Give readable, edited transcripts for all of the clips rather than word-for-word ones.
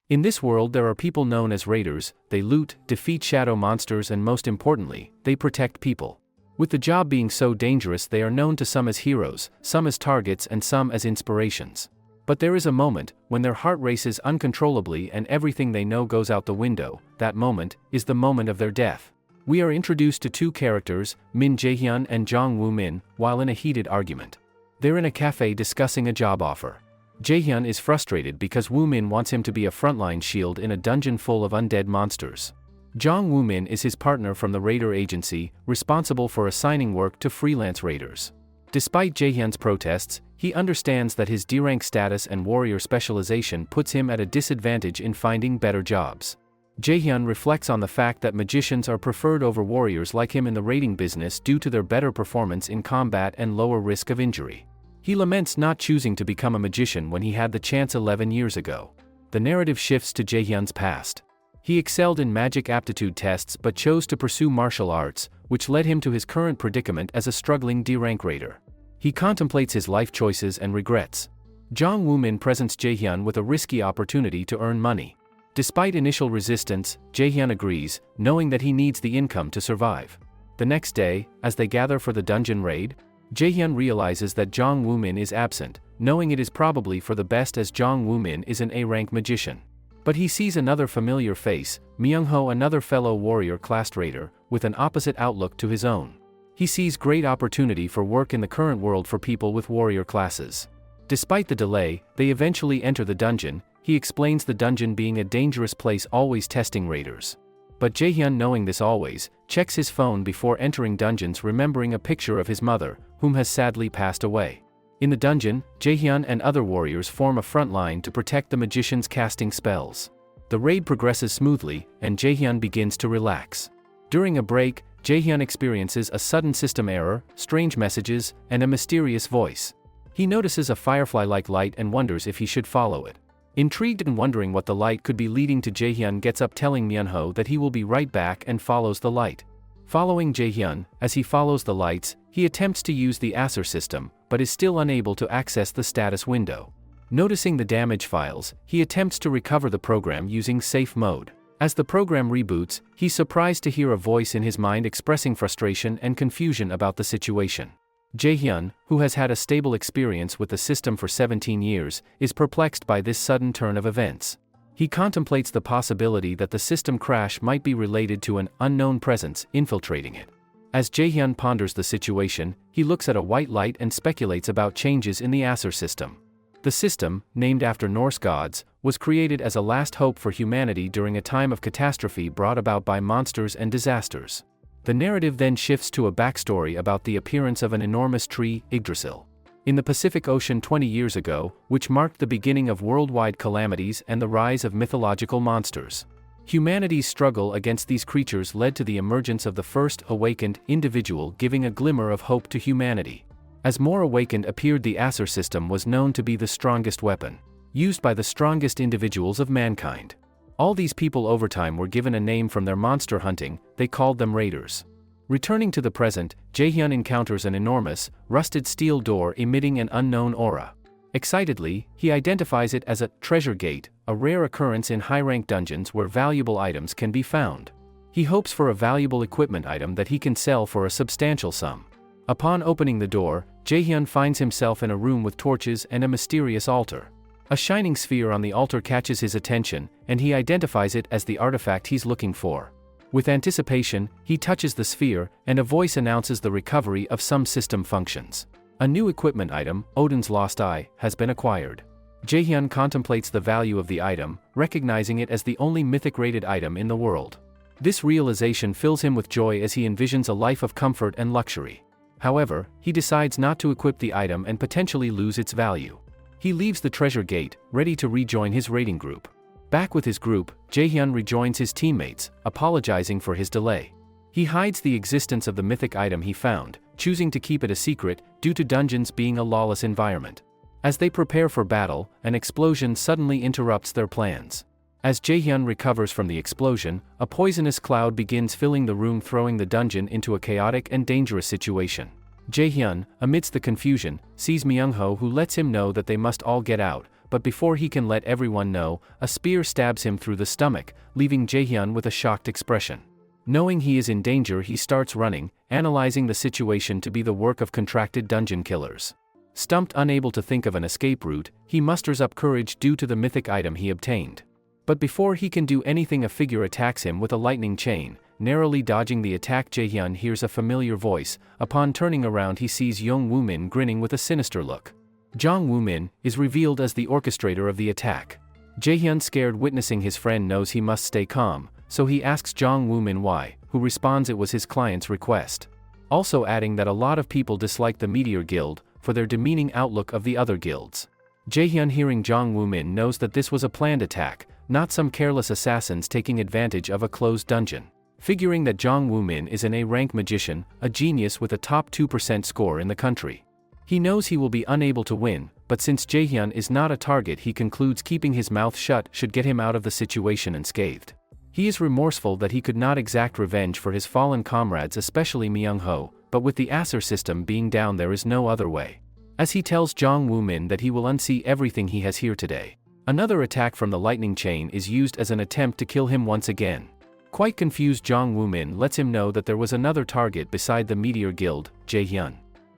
In this world there are people known as raiders. They loot, defeat shadow monsters, and most importantly, they protect people. With the job being so dangerous, they are known to some as heroes, some as targets, and some as inspirations. But there is a moment when their heart races uncontrollably and everything they know goes out the window. That moment is the moment of their death. We are introduced to two characters, Min Jaehyun and Jong Woo Min, while in a heated argument. They're in a cafe discussing a job offer. Jaehyun is frustrated because Woo Min wants him to be a frontline shield in a dungeon full of undead monsters. Jong Woo Min is his partner from the raider agency, responsible for assigning work to freelance raiders. Despite Jaehyun's protests, he understands that his D-rank status and warrior specialization puts him at a disadvantage in finding better jobs. Jaehyun reflects on the fact that magicians are preferred over warriors like him in the raiding business due to their better performance in combat and lower risk of injury. He laments not choosing to become a magician when he had the chance 11 years ago. The narrative shifts to Jaehyun's past. He excelled in magic aptitude tests but chose to pursue martial arts, which led him to his current predicament as a struggling D-rank raider. He contemplates his life choices and regrets. Jong Woo Min presents Jaehyun with a risky opportunity to earn money. Despite initial resistance, Jaehyun agrees, knowing that he needs the income to survive. The next day, as they gather for the dungeon raid, Jaehyun realizes that Jong Woo Min is absent, knowing it is probably for the best as Jong Woo Min is an A-rank magician. But he sees another familiar face, Myung-ho, another fellow warrior-classed raider, with an opposite outlook to his own. He sees great opportunity for work in the current world for people with warrior classes. Despite the delay, they eventually enter the dungeon. He explains the dungeon being a dangerous place, always testing raiders. But Jaehyun, knowing this always, checks his phone before entering dungeons, remembering a picture of his mother, whom has sadly passed away. In the dungeon, Jaehyun and other warriors form a front line to protect the magicians casting spells. The raid progresses smoothly, and Jaehyun begins to relax. During a break, Jaehyun experiences a sudden system error, strange messages, and a mysterious voice. He notices a firefly-like light and wonders if he should follow it. Intrigued and wondering what the light could be leading to, Jaehyun gets up, telling Myung-ho that he will be right back, and follows the light. Following Jaehyun, as he follows the lights, he attempts to use the Asura system, but is still unable to access the status window. Noticing the damage files, he attempts to recover the program using safe mode. As the program reboots, he's surprised to hear a voice in his mind expressing frustration and confusion about the situation. Jaehyun, who has had a stable experience with the system for 17 years, is perplexed by this sudden turn of events. He contemplates the possibility that the system crash might be related to an unknown presence infiltrating it. As Jaehyun ponders the situation, he looks at a white light and speculates about changes in the Asura system. The system, named after Norse gods, was created as a last hope for humanity during a time of catastrophe brought about by monsters and disasters. The narrative then shifts to a backstory about the appearance of an enormous tree, Yggdrasil, in the Pacific Ocean 20 years ago, which marked the beginning of worldwide calamities and the rise of mythological monsters. Humanity's struggle against these creatures led to the emergence of the first awakened individual, giving a glimmer of hope to humanity. As more awakened appeared, the Asura system was known to be the strongest weapon, used by the strongest individuals of mankind. All these people over time were given a name from their monster hunting. They called them raiders. Returning to the present, Jaehyun encounters an enormous, rusted steel door emitting an unknown aura. Excitedly, he identifies it as a treasure gate, a rare occurrence in high-rank dungeons where valuable items can be found. He hopes for a valuable equipment item that he can sell for a substantial sum. Upon opening the door, Jaehyun finds himself in a room with torches and a mysterious altar. A shining sphere on the altar catches his attention, and he identifies it as the artifact he's looking for. With anticipation, he touches the sphere, and a voice announces the recovery of some system functions. A new equipment item, Odin's Lost Eye, has been acquired. Jaehyun contemplates the value of the item, recognizing it as the only mythic-rated item in the world. This realization fills him with joy as he envisions a life of comfort and luxury. However, he decides not to equip the item and potentially lose its value. He leaves the treasure gate, ready to rejoin his raiding group. Back with his group, Jaehyun rejoins his teammates, apologizing for his delay. He hides the existence of the mythic item he found, choosing to keep it a secret due to dungeons being a lawless environment. As they prepare for battle, an explosion suddenly interrupts their plans. As Jaehyun recovers from the explosion, a poisonous cloud begins filling the room, throwing the dungeon into a chaotic and dangerous situation. Jaehyun, amidst the confusion, sees Myung-ho, who lets him know that they must all get out, but before he can let everyone know, a spear stabs him through the stomach, leaving Jaehyun with a shocked expression. Knowing he is in danger, he starts running, analyzing the situation to be the work of contracted dungeon killers. Stumped, unable to think of an escape route, he musters up courage due to the mythic item he obtained. But before he can do anything, a figure attacks him with a lightning chain. Narrowly dodging the attack, Jaehyun hears a familiar voice. Upon turning around, he sees Young Woo-min grinning with a sinister look. Jong Woo-min is revealed as the orchestrator of the attack. Jaehyun, scared witnessing his friend, knows he must stay calm, so he asks Jong Woo-min why, who responds it was his client's request. Also adding that a lot of people dislike the Meteor Guild for their demeaning outlook of the other guilds. Jaehyun, hearing Jong Woo-min, knows that this was a planned attack, not some careless assassins taking advantage of a closed dungeon. Figuring that Jong Woo-min is an A-rank magician, a genius with a top 2% score in the country. He knows he will be unable to win, but since Jaehyun is not a target, he concludes keeping his mouth shut should get him out of the situation unscathed. He is remorseful that he could not exact revenge for his fallen comrades, especially Myung-ho, but with the Asura system being down, there is no other way. As he tells Jong Woo-min that he will unsee everything he has here today. Another attack from the lightning chain is used as an attempt to kill him once again. Quite confused, Jong Woo-min lets him know that there was another target beside the Meteor Guild, Jaehyun.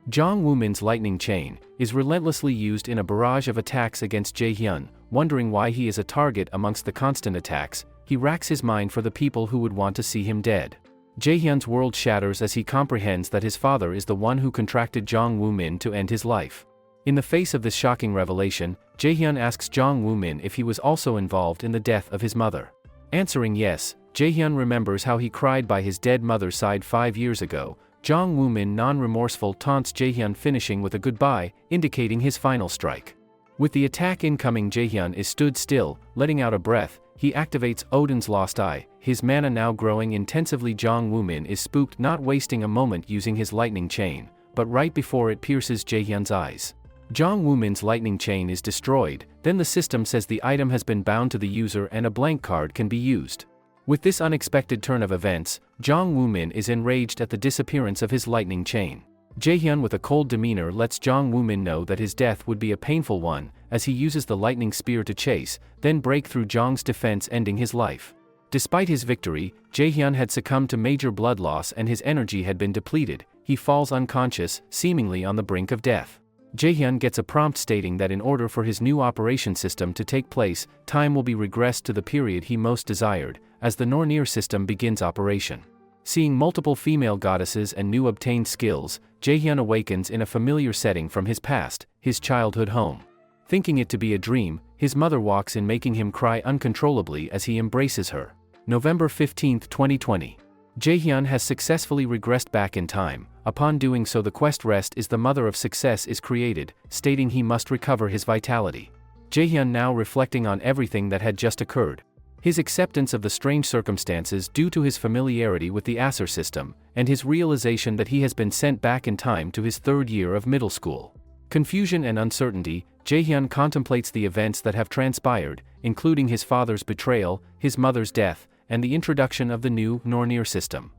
Jong Woo-min's lightning chain is relentlessly used in a barrage of attacks against Jaehyun. Wondering why he is a target amongst the constant attacks, he racks his mind for the people who would want to see him dead. Jaehyun's world shatters as he comprehends that his father is the one who contracted Jong Woo-min to end his life. In the face of this shocking revelation, Jaehyun asks Jong Woo-min if he was also involved in the death of his mother. Answering yes, Jaehyun remembers how he cried by his dead mother's side 5 years ago. Jong Woo-min, non-remorseful, taunts Jaehyun, finishing with a goodbye, indicating his final strike. With the attack incoming, Jaehyun is stood still, letting out a breath. He activates Odin's Lost Eye, his mana now growing intensively. Jong Woo-min is spooked, not wasting a moment using his lightning chain, but right before it pierces Jaehyun's eyes. Jong Woo-min's lightning chain is destroyed, then the system says the item has been bound to the user and a blank card can be used. With this unexpected turn of events, Jong Woo-min is enraged at the disappearance of his lightning chain. Jaehyun, with a cold demeanor, lets Jong Woo-min know that his death would be a painful one, as he uses the lightning spear to chase, then break through Jong's defense, ending his life. Despite his victory, Jaehyun had succumbed to major blood loss and his energy had been depleted. He falls unconscious, seemingly on the brink of death. Jaehyun gets a prompt stating that in order for his new operation system to take place, time will be regressed to the period he most desired, as the Nornir system begins operation. Seeing multiple female goddesses and new obtained skills, Jaehyun awakens in a familiar setting from his past, his childhood home. Thinking it to be a dream, his mother walks in, making him cry uncontrollably as he embraces her. November 15, 2020. Jaehyun has successfully regressed back in time. Upon doing so, the quest Rest is the Mother of Success is created, stating he must recover his vitality. Jaehyun, now reflecting on everything that had just occurred, his acceptance of the strange circumstances due to his familiarity with the Asura system, and his realization that he has been sent back in time to his 3rd year of middle school. Confusion and uncertainty, Jaehyun contemplates the events that have transpired, including his father's betrayal, his mother's death, and the introduction of the new Nornir system.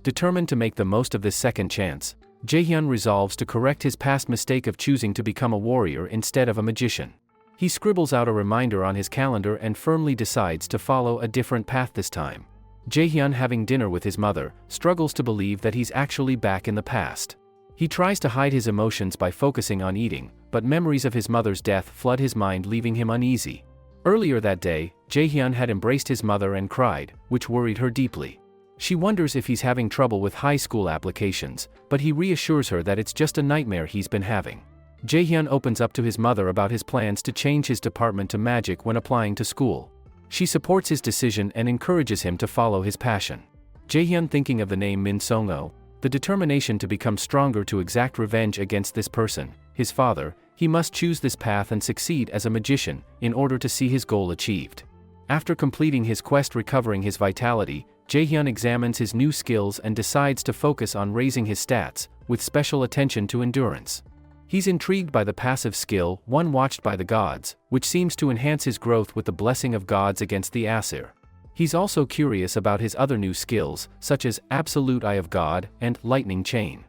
Determined to make the most of this second chance, Jaehyun resolves to correct his past mistake of choosing to become a warrior instead of a magician. He scribbles out a reminder on his calendar and firmly decides to follow a different path this time. Jaehyun, having dinner with his mother, struggles to believe that he's actually back in the past. He tries to hide his emotions by focusing on eating, but memories of his mother's death flood his mind, leaving him uneasy. Earlier that day, Jaehyun had embraced his mother and cried, which worried her deeply. She wonders if he's having trouble with high school applications, but he reassures her that it's just a nightmare he's been having. Jaehyun opens up to his mother about his plans to change his department to magic when applying to school. She supports his decision and encourages him to follow his passion. Jaehyun, thinking of the name Min Song-o, the determination to become stronger to exact revenge against this person, his father, he must choose this path and succeed as a magician in order to see his goal achieved. After completing his quest recovering his vitality, Jaehyun examines his new skills and decides to focus on raising his stats, with special attention to endurance. He's intrigued by the passive skill, One Watched by the Gods, which seems to enhance his growth with the blessing of gods against the Asura. He's also curious about his other new skills, such as Absolute Eye of God and Lightning Chain.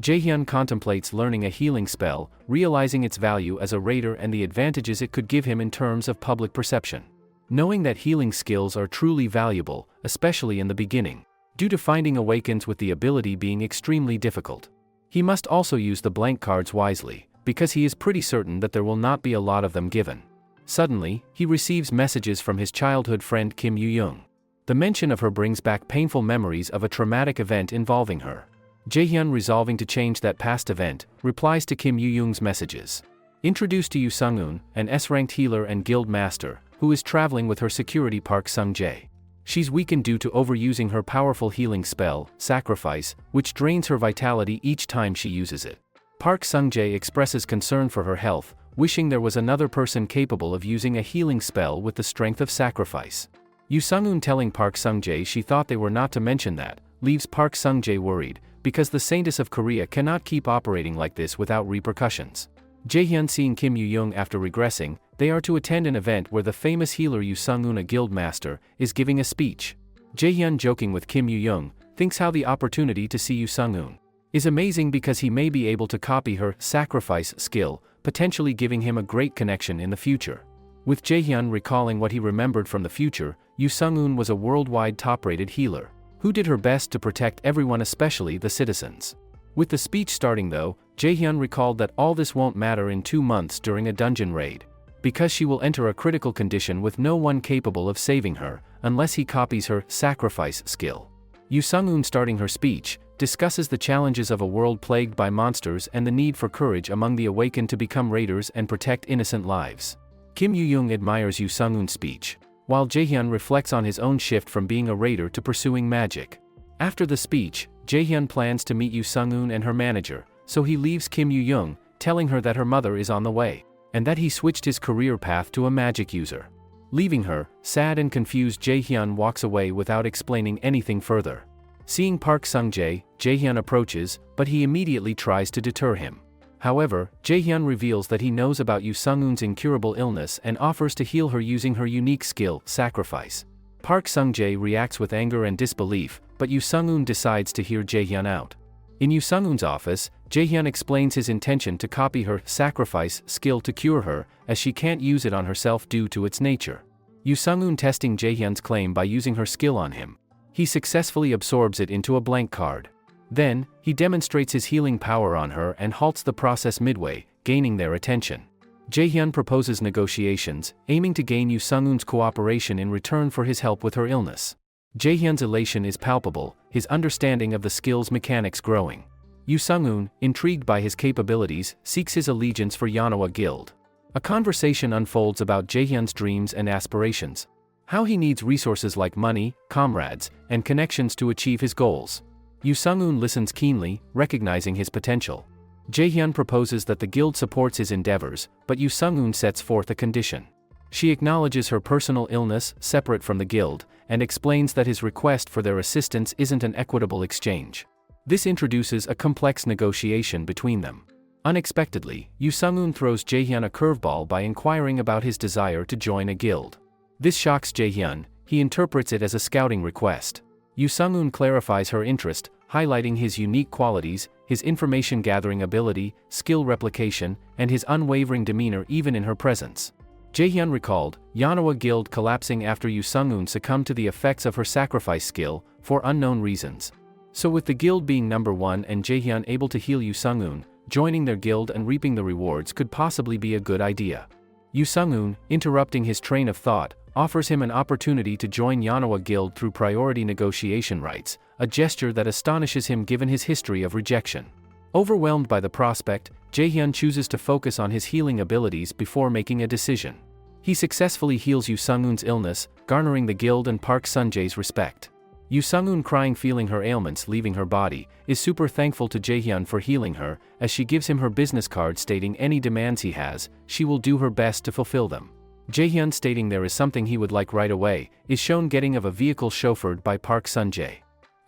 Jaehyun contemplates learning a healing spell, realizing its value as a raider and the advantages it could give him in terms of public perception. Knowing that healing skills are truly valuable, especially in the beginning, due to finding awakens with the ability being extremely difficult. He must also use the blank cards wisely, because he is pretty certain that there will not be a lot of them given. Suddenly, he receives messages from his childhood friend Kim Yoo-young. The mention of her brings back painful memories of a traumatic event involving her. Jaehyun, resolving to change that past event, replies to Kim Yoo-young's messages. Introduced to Yoo Sung-un, an S-ranked healer and guild master, who is traveling with her security Park Sung-jae. She's weakened due to overusing her powerful healing spell, Sacrifice, which drains her vitality each time she uses it. Park Sung-jae expresses concern for her health, wishing there was another person capable of using a healing spell with the strength of Sacrifice. Yoo Sung-un telling Park Sung-jae she thought they were not to mention that, leaves Park Sung-jae worried, because the Saintess of Korea cannot keep operating like this without repercussions. Jaehyun seeing Kim Yoo-young after regressing, they are to attend an event where the famous healer Yoo Sung-un, a guild master, is giving a speech. Jaehyun, joking with Kim Yoo-young, thinks how the opportunity to see Yoo Sung-un is amazing because he may be able to copy her Sacrifice skill, potentially giving him a great connection in the future. With Jaehyun recalling what he remembered from the future, Yoo Sung-un was a worldwide top-rated healer, who did her best to protect everyone, especially the citizens. With the speech starting though, Jaehyun recalled that all this won't matter in 2 months during a dungeon raid, because she will enter a critical condition with no one capable of saving her, unless he copies her Sacrifice skill. Yoo Sung-un, starting her speech, discusses the challenges of a world plagued by monsters and the need for courage among the awakened to become raiders and protect innocent lives. Kim Yoo-young admires Yoo Sung-un's speech, while Jaehyun reflects on his own shift from being a raider to pursuing magic. After the speech, Jaehyun plans to meet Yoo Sung-un and her manager, so he leaves Kim Yoo-young, telling her that her mother is on the way, and that he switched his career path to a magic user. Leaving her, sad and confused, Jaehyun walks away without explaining anything further. Seeing Park Sung-jae, Jaehyun approaches, but he immediately tries to deter him. However, Jaehyun reveals that he knows about Yoo Sung-un's incurable illness and offers to heal her using her unique skill, Sacrifice. Park Sung-jae reacts with anger and disbelief, but Yoo Sung-un decides to hear Jaehyun out. In Yoo Sung-un's office, Jaehyun explains his intention to copy her Sacrifice skill to cure her, as she can't use it on herself due to its nature. Yoo Sung-un testing Jaehyun's claim by using her skill on him. He successfully absorbs it into a blank card. Then, he demonstrates his healing power on her and halts the process midway, gaining their attention. Jaehyun proposes negotiations, aiming to gain Yoo Sung-un's cooperation in return for his help with her illness. Jaehyun's elation is palpable, his understanding of the skill's mechanics growing. Yoo Sung-un, intrigued by his capabilities, seeks his allegiance for Manhwa Guild. A conversation unfolds about Jaehyun's dreams and aspirations. How he needs resources like money, comrades, and connections to achieve his goals. Yoo Sung-un listens keenly, recognizing his potential. Jaehyun proposes that the guild supports his endeavors, but Yoo Sung-un sets forth a condition. She acknowledges her personal illness, separate from the guild, and explains that his request for their assistance isn't an equitable exchange. This introduces a complex negotiation between them. Unexpectedly, Yoo Sung-un throws Jaehyun a curveball by inquiring about his desire to join a guild. This shocks Jaehyun. He interprets it as a scouting request. Yoo Sung-un clarifies her interest, highlighting his unique qualities, his information-gathering ability, skill replication, and his unwavering demeanor even in her presence. Jaehyun recalled Manhwa Guild collapsing after Yoo Sung-un succumbed to the effects of her Sacrifice skill, for unknown reasons. So with the guild being number 1 and Jaehyun able to heal Yoo Sung-un, joining their guild and reaping the rewards could possibly be a good idea. Yoo Sung-un, interrupting his train of thought, offers him an opportunity to join Manhwa Guild through priority negotiation rights, a gesture that astonishes him given his history of rejection. Overwhelmed by the prospect, Jaehyun chooses to focus on his healing abilities before making a decision. He successfully heals Yoo Sung-un's illness, garnering the guild and Park Sung-jae's respect. Yoo Sung-un, crying feeling her ailments leaving her body, is super thankful to Jaehyun for healing her, as she gives him her business card stating any demands he has, she will do her best to fulfill them. Jaehyun, stating there is something he would like right away, is shown getting of a vehicle chauffeured by Park Sung-jae.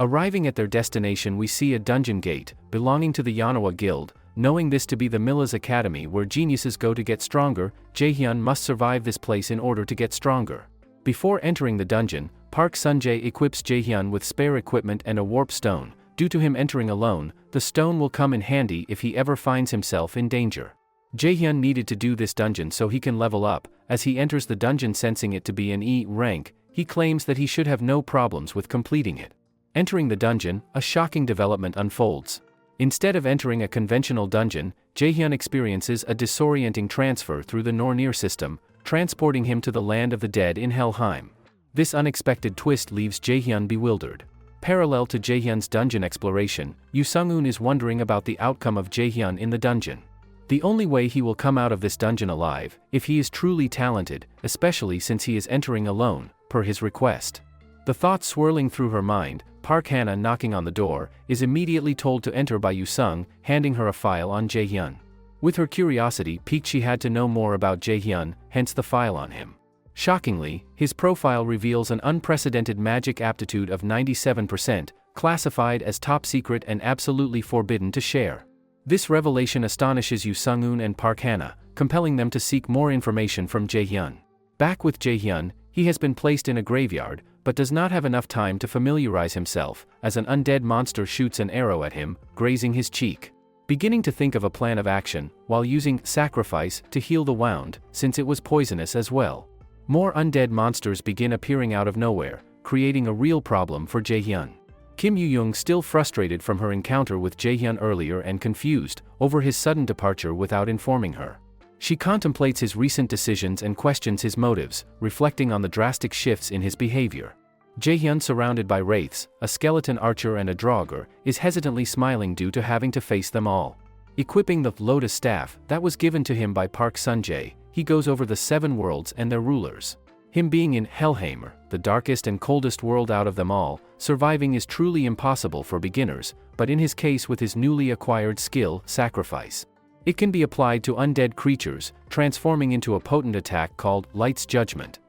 Arriving at their destination, we see a dungeon gate, belonging to the Manhwa Guild. Knowing this to be the Milla's Academy where geniuses go to get stronger, Jaehyun must survive this place in order to get stronger. Before entering the dungeon, Park Sung-jae equips Jaehyun with spare equipment and a warp stone, Due to him entering alone, the stone will come in handy if he ever finds himself in danger. Jaehyun needed to do this dungeon so he can level up. As he enters the dungeon sensing it to be an E rank, he claims that he should have no problems with completing it. Entering the dungeon, a shocking development unfolds. Instead of entering a conventional dungeon, Jaehyun experiences a disorienting transfer through the Nornir system, transporting him to the land of the dead in Helheim. This unexpected twist leaves Jaehyun bewildered. Parallel to Jaehyun's dungeon exploration, Yoo Sung-un is wondering about the outcome of Jaehyun in the dungeon. The only way he will come out of this dungeon alive, if he is truly talented, especially since he is entering alone, per his request. The thoughts swirling through her mind, Park Hana knocking on the door, is immediately told to enter by Yoo Sung, handing her a file on Jaehyun. With her curiosity piqued, she had to know more about Jaehyun, hence the file on him. Shockingly, his profile reveals an unprecedented magic aptitude of 97%, classified as top secret and absolutely forbidden to share. This revelation astonishes Yoo Sung-un and Park Hana, compelling them to seek more information from Jaehyun. Back with Jaehyun, he has been placed in a graveyard, but does not have enough time to familiarize himself, as an undead monster shoots an arrow at him, grazing his cheek. Beginning to think of a plan of action, while using sacrifice to heal the wound, since it was poisonous as well. More undead monsters begin appearing out of nowhere, creating a real problem for Jaehyun. Kim Yoo-young, still frustrated from her encounter with Jaehyun earlier and confused over his sudden departure without informing her. She contemplates his recent decisions and questions his motives, reflecting on the drastic shifts in his behavior. Jaehyun, surrounded by wraiths, a skeleton archer and a draugr, is hesitantly smiling due to having to face them all. Equipping the lotus staff that was given to him by Park Sun-jae, he goes over the 7 worlds and their rulers. Him being in Helheim, the darkest and coldest world out of them all, surviving is truly impossible for beginners, but in his case with his newly acquired skill, sacrifice, it can be applied to undead creatures, transforming into a potent attack called Light's Judgment.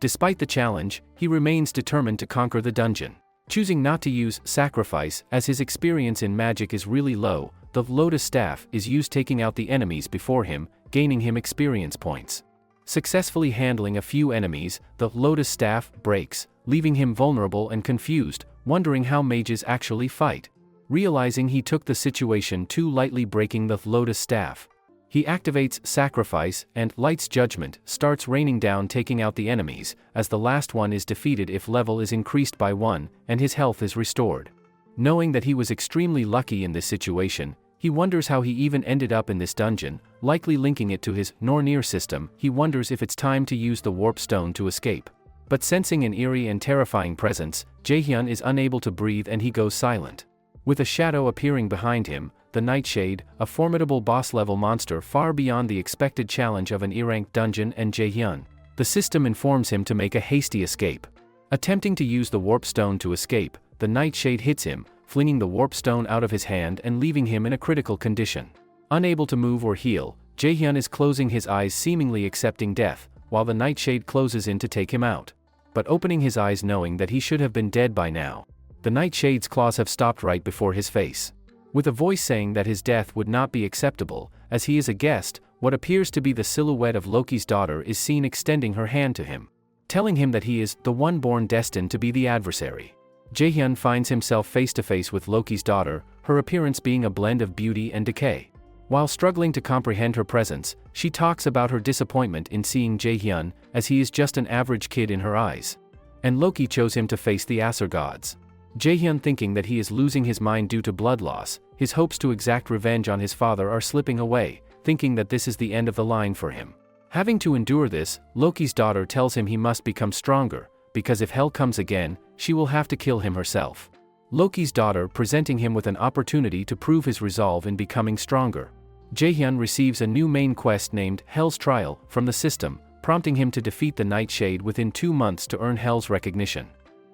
Despite the challenge, he remains determined to conquer the dungeon. Choosing not to use sacrifice as his experience in magic is really low, the lotus staff is used taking out the enemies before him, gaining him experience points. Successfully handling a few enemies, the lotus staff breaks, leaving him vulnerable and confused, wondering how mages actually fight. Realizing he took the situation too lightly, breaking the lotus staff, he activates sacrifice, and Light's Judgment starts raining down, taking out the enemies, as the last one is defeated if level is increased by 1, and his health is restored. Knowing that he was extremely lucky in this situation, he wonders how he even ended up in this dungeon, likely linking it to his Nornir system. He wonders if it's time to use the warp stone to escape. But sensing an eerie and terrifying presence, Jaehyun is unable to breathe and he goes silent. With a shadow appearing behind him, the Nightshade, a formidable boss-level monster far beyond the expected challenge of an E-rank dungeon, and Jaehyun. The system informs him to make a hasty escape. Attempting to use the warp stone to escape, the Nightshade hits him, flinging the warp stone out of his hand and leaving him in a critical condition. Unable to move or heal, Jaehyun is closing his eyes, seemingly accepting death, while the Nightshade closes in to take him out. But opening his eyes knowing that he should have been dead by now. The Nightshade's claws have stopped right before his face. With a voice saying that his death would not be acceptable, as he is a guest, what appears to be the silhouette of Loki's daughter is seen extending her hand to him, telling him that he is the one born destined to be the adversary. Jaehyun finds himself face to face with Loki's daughter, her appearance being a blend of beauty and decay. While struggling to comprehend her presence, she talks about her disappointment in seeing Jaehyun, as he is just an average kid in her eyes. And Loki chose him to face the Asur gods. Jaehyun, thinking that he is losing his mind due to blood loss, his hopes to exact revenge on his father are slipping away, thinking that this is the end of the line for him. Having to endure this, Loki's daughter tells him he must become stronger, because if hell comes again, she will have to kill him herself. Loki's daughter presenting him with an opportunity to prove his resolve in becoming stronger. Jaehyun receives a new main quest named Hell's Trial from the system, prompting him to defeat the Nightshade within 2 months to earn Hell's recognition.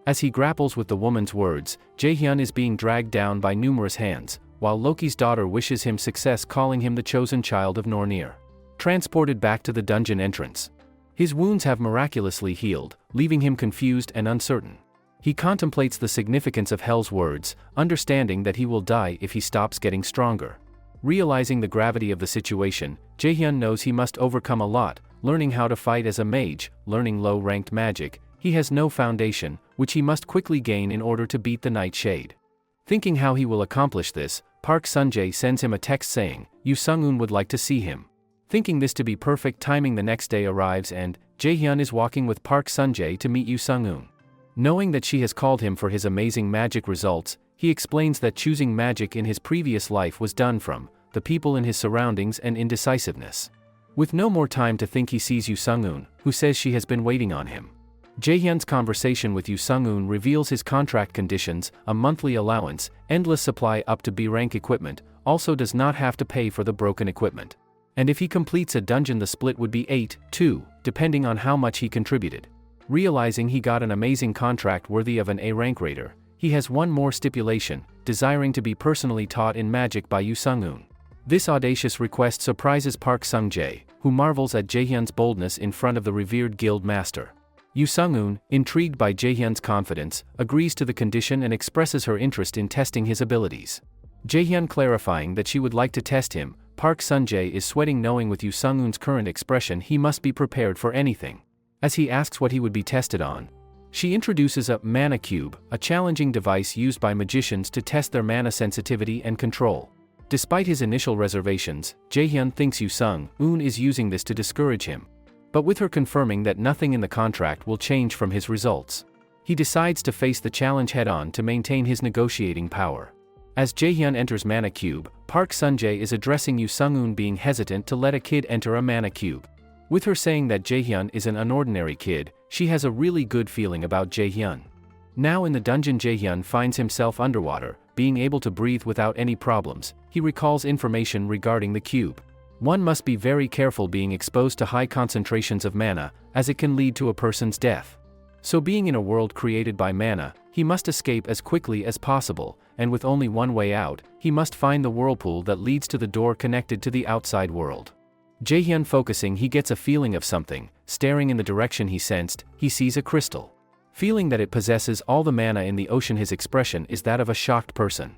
As he grapples with the woman's words, Jaehyun is being dragged down by numerous hands, while Loki's daughter wishes him success, calling him the chosen child of Nornir. Transported back to the dungeon entrance. His wounds have miraculously healed, leaving him confused and uncertain. He contemplates the significance of Hell's words, understanding that he will die if he stops getting stronger. Realizing the gravity of the situation, Jaehyun knows he must overcome a lot, learning how to fight as a mage, learning low-ranked magic. He has no foundation, which he must quickly gain in order to beat the Nightshade. Thinking how he will accomplish this, Park Sun-jae sends him a text saying, Yoo Sung-eun would like to see him. Thinking this to be perfect timing, the next day arrives and Jaehyun is walking with Park Sun-jae to meet Yoo Sung-eun. Knowing that she has called him for his amazing magic results, he explains that choosing magic in his previous life was done from the people in his surroundings and indecisiveness. With no more time to think, he sees Yoo Sung-eun, who says she has been waiting on him. Jaehyun's conversation with Yoo Sung-eun reveals his contract conditions: a monthly allowance, endless supply up to B-rank equipment, also does not have to pay for the broken equipment. And if he completes a dungeon, the split would be 8-2, depending on how much he contributed. Realizing he got an amazing contract worthy of an A-rank raider, he has one more stipulation, desiring to be personally taught in magic by Yoo Sung-eun. This audacious request surprises Park Sun-jae, who marvels at Jaehyun's boldness in front of the revered guild master. Yoo Sung-eun, intrigued by Jaehyun's confidence, agrees to the condition and expresses her interest in testing his abilities. Jaehyun clarifying that she would like to test him, Park Sun-jae is sweating, knowing with Yoo Sung-eun's current expression he must be prepared for anything. As he asks what he would be tested on, she introduces a mana cube, a challenging device used by magicians to test their mana sensitivity and control. Despite his initial reservations, Jaehyun thinks Yoo Sung-eun is using this to discourage him. But with her confirming that nothing in the contract will change from his results, he decides to face the challenge head-on to maintain his negotiating power. As Jaehyun enters Mana Cube, Park Sun-jae is addressing Yoo Sung-eun, being hesitant to let a kid enter a Mana Cube. With her saying that Jaehyun is an unordinary kid, she has a really good feeling about Jaehyun. Now in the dungeon, Jaehyun finds himself underwater, being able to breathe without any problems. He recalls information regarding the cube. One must be very careful being exposed to high concentrations of mana, as it can lead to a person's death. So being in a world created by mana, he must escape as quickly as possible, and with only one way out, he must find the whirlpool that leads to the door connected to the outside world. Jaehyun focusing, he gets a feeling of something, staring in the direction he sensed, he sees a crystal. Feeling that it possesses all the mana in the ocean, his expression is that of a shocked person.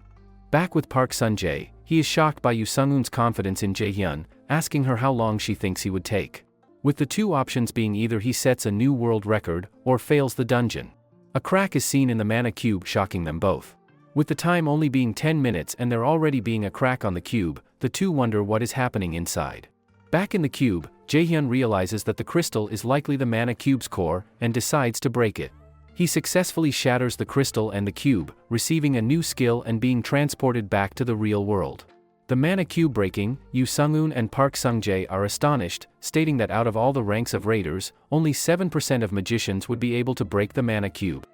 Back with Park Sun-jae, he is shocked by Yoo Sung-eun's confidence in Jaehyun, asking her how long she thinks he would take. With the two options being either he sets a new world record, or fails the dungeon. A crack is seen in the mana cube, shocking them both. With the time only being 10 minutes and there already being a crack on the cube, the two wonder what is happening inside. Back in the cube, Jaehyun realizes that the crystal is likely the mana cube's core, and decides to break it. He successfully shatters the crystal and the cube, receiving a new skill and being transported back to the real world. The mana cube breaking, Yoo Sung-eun and Park Sun-jae are astonished, stating that out of all the ranks of raiders, only 7% of magicians would be able to break the mana cube.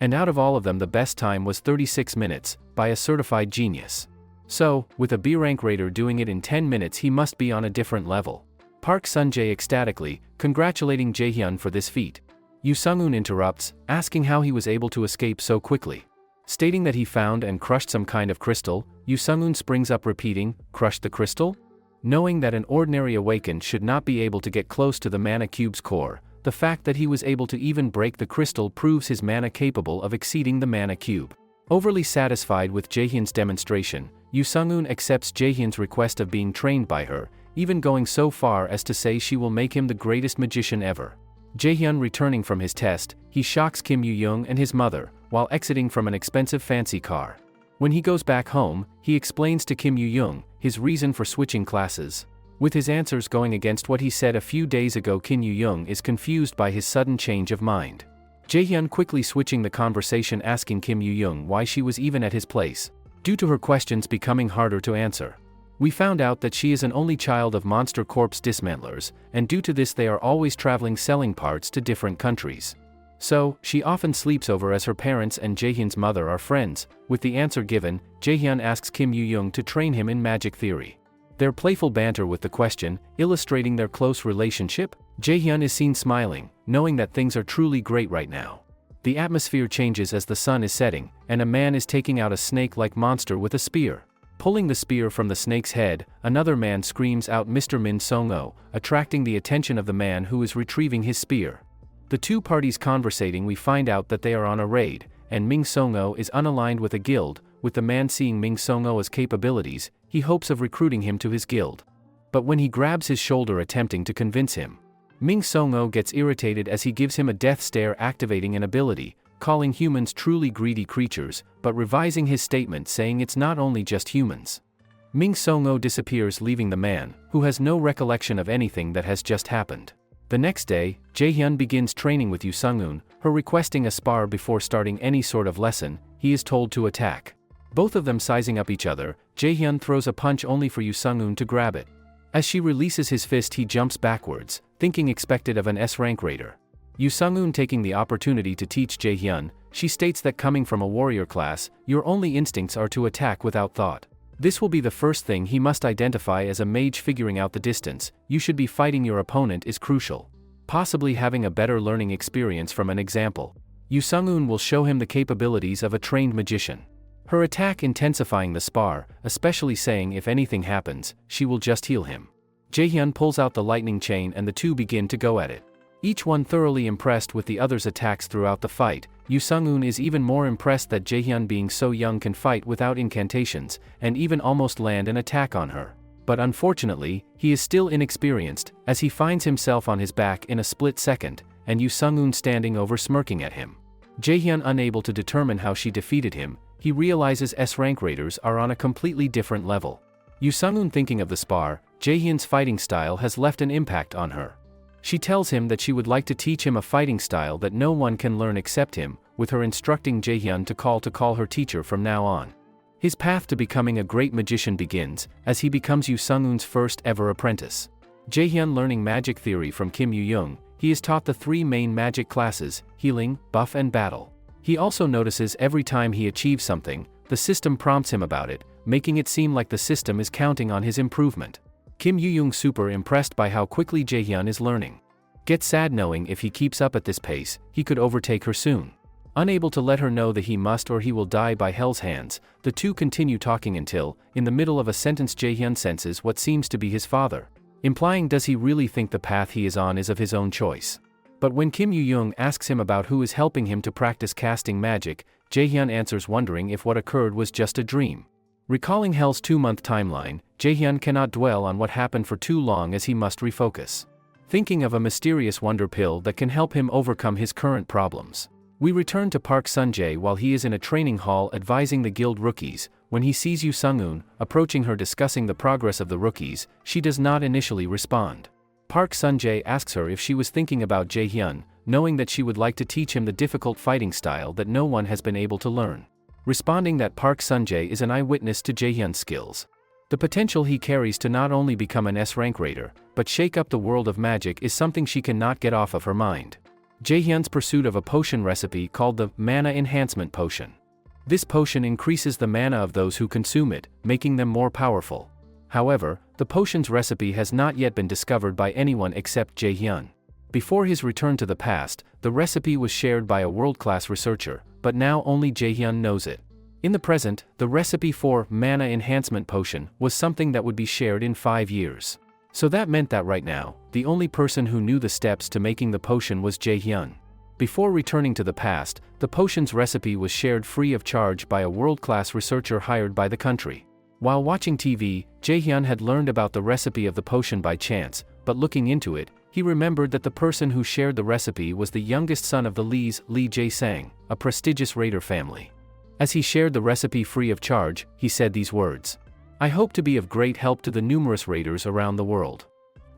And out of all of them, the best time was 36 minutes, by a certified genius. So, with a B-rank raider doing it in 10 minutes, he must be on a different level. Park Sun-jae ecstatically, congratulating Jaehyun for this feat. Yoo Sung-eun interrupts, asking how he was able to escape so quickly. Stating that he found and crushed some kind of crystal, Yoo Sung-eun springs up repeating, crushed the crystal? Knowing that an ordinary awakened should not be able to get close to the mana cube's core, the fact that he was able to even break the crystal proves his mana capable of exceeding the mana cube. Overly satisfied with Jaehyun's demonstration, Yoo Sung-eun accepts Jaehyun's request of being trained by her, even going so far as to say she will make him the greatest magician ever. Jaehyun returning from his test, he shocks Kim Yoo-young and his mother, while exiting from an expensive fancy car. When he goes back home, he explains to Kim Yoo-young his reason for switching classes. With his answers going against what he said a few days ago, Kim Yoo-young is confused by his sudden change of mind. Jaehyun quickly switching the conversation, asking Kim Yoo-young why she was even at his place, due to her questions becoming harder to answer. We found out that she is an only child of Monster Corp's dismantlers, and due to this they are always traveling selling parts to different countries. So, she often sleeps over as her parents and Jaehyun's mother are friends. With the answer given, Jaehyun asks Kim Yoo-young to train him in magic theory. Their playful banter with the question, illustrating their close relationship, Jaehyun is seen smiling, knowing that things are truly great right now. The atmosphere changes as the sun is setting, and a man is taking out a snake-like monster with a spear. Pulling the spear from the snake's head, another man screams out Mr. Min Song-o, attracting the attention of the man who is retrieving his spear. The two parties conversating, we find out that they are on a raid, and Min Song-o is unaligned with a guild. With the man seeing Min Song-o's capabilities, he hopes of recruiting him to his guild. But when he grabs his shoulder attempting to convince him, Min Song-o gets irritated as he gives him a death stare, activating an ability, calling humans truly greedy creatures, but revising his statement saying it's not only just humans. Ming Songho disappears, leaving the man, who has no recollection of anything that has just happened. The next day, Jaehyun begins training with Yu Sung-eun, her requesting a spar before starting any sort of lesson. He is told to attack. Both of them sizing up each other, Jaehyun throws a punch only for Yu Sung-eun to grab it. As she releases his fist, he jumps backwards, thinking expected of an S-rank raider. Yu Sung-eun taking the opportunity to teach Jaehyun, she states that coming from a warrior class, your only instincts are to attack without thought. This will be the first thing he must identify as a mage. Figuring out the distance you should be fighting your opponent is crucial. Possibly having a better learning experience from an example. Yu Sung-eun will show him the capabilities of a trained magician. Her attack intensifying the spar, especially saying if anything happens, she will just heal him. Jaehyun pulls out the lightning chain and the two begin to go at it. Each one thoroughly impressed with the other's attacks throughout the fight. Yu Sung-eun is even more impressed that Jaehyun, being so young, can fight without incantations, and even almost land an attack on her. But unfortunately, he is still inexperienced, as he finds himself on his back in a split second, and Yu Sung-eun standing over smirking at him. Jaehyun unable to determine how she defeated him, he realizes S-rank raiders are on a completely different level. Yu Sung-eun thinking of the spar, Jaehyun's fighting style has left an impact on her. She tells him that she would like to teach him a fighting style that no one can learn except him, with her instructing Jaehyun to call her teacher from now on. His path to becoming a great magician begins, as he becomes Yu Sung-eun's first ever apprentice. Jaehyun learning magic theory from Kim Yu-young, he is taught the three main magic classes, healing, buff and battle. He also notices every time he achieves something, the system prompts him about it, making it seem like the system is counting on his improvement. Kim Yu-young super impressed by how quickly Jaehyun is learning. Gets sad knowing if he keeps up at this pace, he could overtake her soon. Unable to let her know that he must or he will die by hell's hands, the two continue talking until, in the middle of a sentence, Jaehyun senses what seems to be his father, implying does he really think the path he is on is of his own choice. But when Kim Yu-young asks him about who is helping him to practice casting magic, Jaehyun answers, wondering if what occurred was just a dream. Recalling Hell's 2-month timeline, Jaehyun cannot dwell on what happened for too long as he must refocus. Thinking of a mysterious wonder pill that can help him overcome his current problems. We return to Park Sun-jae while he is in a training hall advising the guild rookies. When he sees Yu Sung-eun approaching her discussing the progress of the rookies, she does not initially respond. Park Sun-jae asks her if she was thinking about Jaehyun, knowing that she would like to teach him the difficult fighting style that no one has been able to learn. Responding that Park Sun-jae is an eyewitness to Jaehyun's skills. The potential he carries to not only become an S-rank raider, but shake up the world of magic is something she cannot get off of her mind. Jaehyun's pursuit of a potion recipe called the Mana Enhancement Potion. This potion increases the mana of those who consume it, making them more powerful. However, the potion's recipe has not yet been discovered by anyone except Jaehyun. Before his return to the past, the recipe was shared by a world-class researcher, but now only Jaehyun knows it. In the present, the recipe for Mana Enhancement Potion was something that would be shared in 5 years. So that meant that right now, the only person who knew the steps to making the potion was Jaehyun. Before returning to the past, the potion's recipe was shared free of charge by a world-class researcher hired by the country. While watching TV, Jaehyun had learned about the recipe of the potion by chance, but looking into it, he remembered that the person who shared the recipe was the youngest son of the Lees, Lee Jae-sang, a prestigious raider family. As he shared the recipe free of charge, he said these words. I hope to be of great help to the numerous raiders around the world.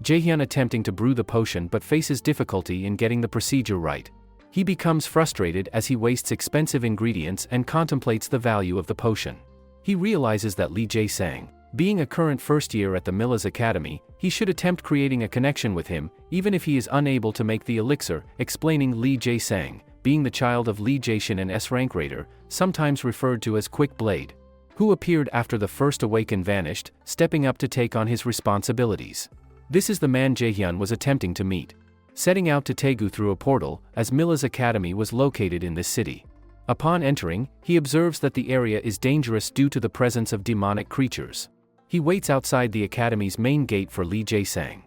Jaehyun attempting to brew the potion but faces difficulty in getting the procedure right. He becomes frustrated as he wastes expensive ingredients and contemplates the value of the potion. He realizes that Lee Jae-sang, being a current first year at the Miller's Academy, he should attempt creating a connection with him, even if he is unable to make the elixir, explaining Lee Jae-sang, being the child of Lee Jae-shin, an S-rank raider, sometimes referred to as Quick Blade, who appeared after the first awaken vanished, stepping up to take on his responsibilities. This is the man Jaehyun was attempting to meet. Setting out to Taegu through a portal, as Miller's Academy was located in this city. Upon entering, he observes that the area is dangerous due to the presence of demonic creatures. He waits outside the academy's main gate for Lee Jae-sang.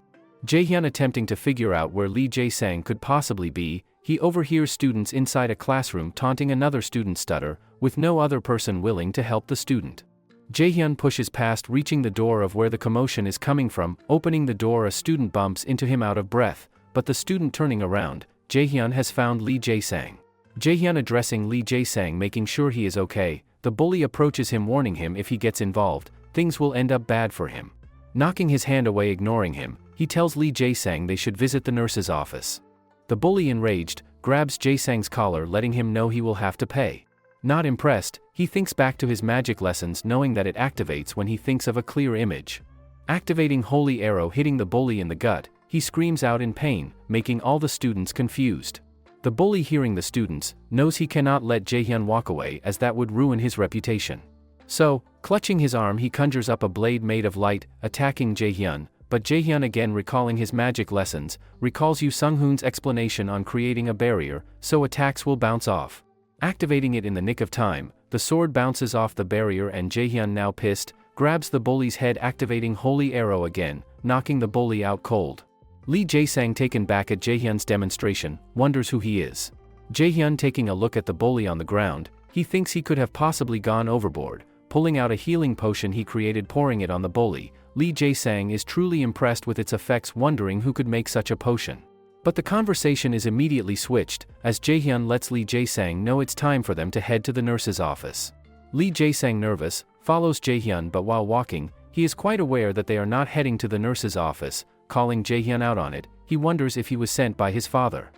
Jaehyun attempting to figure out where Lee Jae-sang could possibly be, he overhears students inside a classroom taunting another student stutter, with no other person willing to help the student. Jaehyun pushes past, reaching the door of where the commotion is coming from. Opening the door, a student bumps into him out of breath, but the student turning around, Jaehyun has found Lee Jae-sang. Jaehyun addressing Lee Jae-sang making sure he is okay. The bully approaches him warning him if he gets involved, things will end up bad for him. Knocking his hand away ignoring him, he tells Lee Jae-sang they should visit the nurse's office. The bully enraged, grabs Jae-sang's collar letting him know he will have to pay. Not impressed, he thinks back to his magic lessons knowing that it activates when he thinks of a clear image. Activating Holy Arrow hitting the bully in the gut, he screams out in pain, making all the students confused. The bully hearing the students, knows he cannot let Jaehyun walk away as that would ruin his reputation. So, clutching his arm he conjures up a blade made of light, attacking Jaehyun, but Jaehyun again recalling his magic lessons, recalls Yoo Sung-hoon's explanation on creating a barrier, so attacks will bounce off. Activating it in the nick of time, the sword bounces off the barrier and Jaehyun now pissed, grabs the bully's head activating Holy Arrow again, knocking the bully out cold. Lee Jae-sang taken back at Jaehyun's demonstration, wonders who he is. Jaehyun taking a look at the bully on the ground, he thinks he could have possibly gone overboard, pulling out a healing potion he created pouring it on the bully. Lee Jae-sang is truly impressed with its effects wondering who could make such a potion. But the conversation is immediately switched, as Jaehyun lets Lee Jae-sang know it's time for them to head to the nurse's office. Lee Jae-sang nervous, follows Jaehyun but while walking, he is quite aware that they are not heading to the nurse's office. Calling Jaehyun out on it, he wonders if he was sent by his father.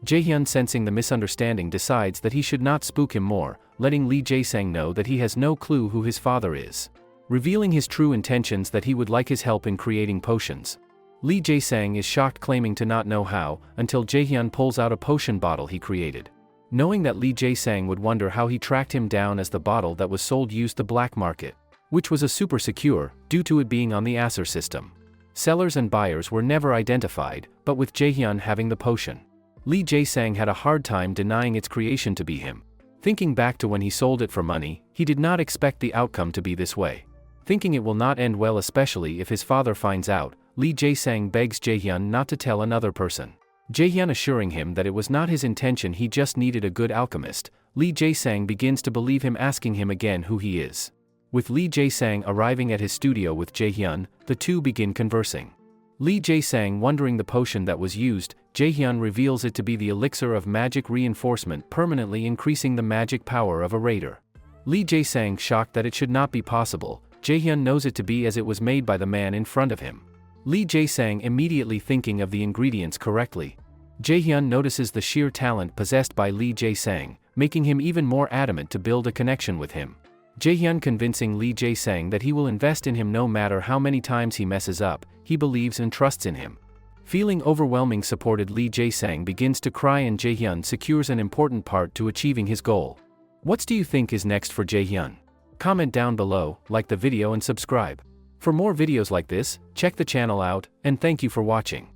Jaehyun sensing the misunderstanding decides that he should not spook him more, letting Lee Jae-sang know that he has no clue who his father is. Revealing his true intentions that he would like his help in creating potions. Lee Jae-sang is shocked claiming to not know how, until Jaehyun pulls out a potion bottle he created. Knowing that Lee Jae-sang would wonder how he tracked him down as the bottle that was sold used the black market, which was a super secure, due to it being on the Asura system. Sellers and buyers were never identified, but with Jaehyun having the potion, Lee Jae-sang had a hard time denying its creation to be him. Thinking back to when he sold it for money, he did not expect the outcome to be this way. Thinking it will not end well especially if his father finds out, Lee Jae-sang begs Jaehyun not to tell another person. Jaehyun assuring him that it was not his intention, he just needed a good alchemist. Lee Jae-sang begins to believe him asking him again who he is. With Lee Jae-sang arriving at his studio with Jaehyun, the two begin conversing. Lee Jae-sang wondering the potion that was used, Jaehyun reveals it to be the elixir of magic reinforcement permanently increasing the magic power of a raider. Lee Jae-sang shocked that it should not be possible, Jaehyun knows it to be as it was made by the man in front of him. Lee Jae-sang immediately thinking of the ingredients correctly. Jaehyun notices the sheer talent possessed by Lee Jae-sang, making him even more adamant to build a connection with him. Jaehyun convincing Lee Jae-sang that he will invest in him no matter how many times he messes up, he believes and trusts in him. Feeling overwhelming supported Lee Jae-sang begins to cry and Jaehyun secures an important part to achieving his goal. What do you think is next for Jaehyun? Comment down below, like the video and subscribe. For more videos like this, check the channel out, and thank you for watching.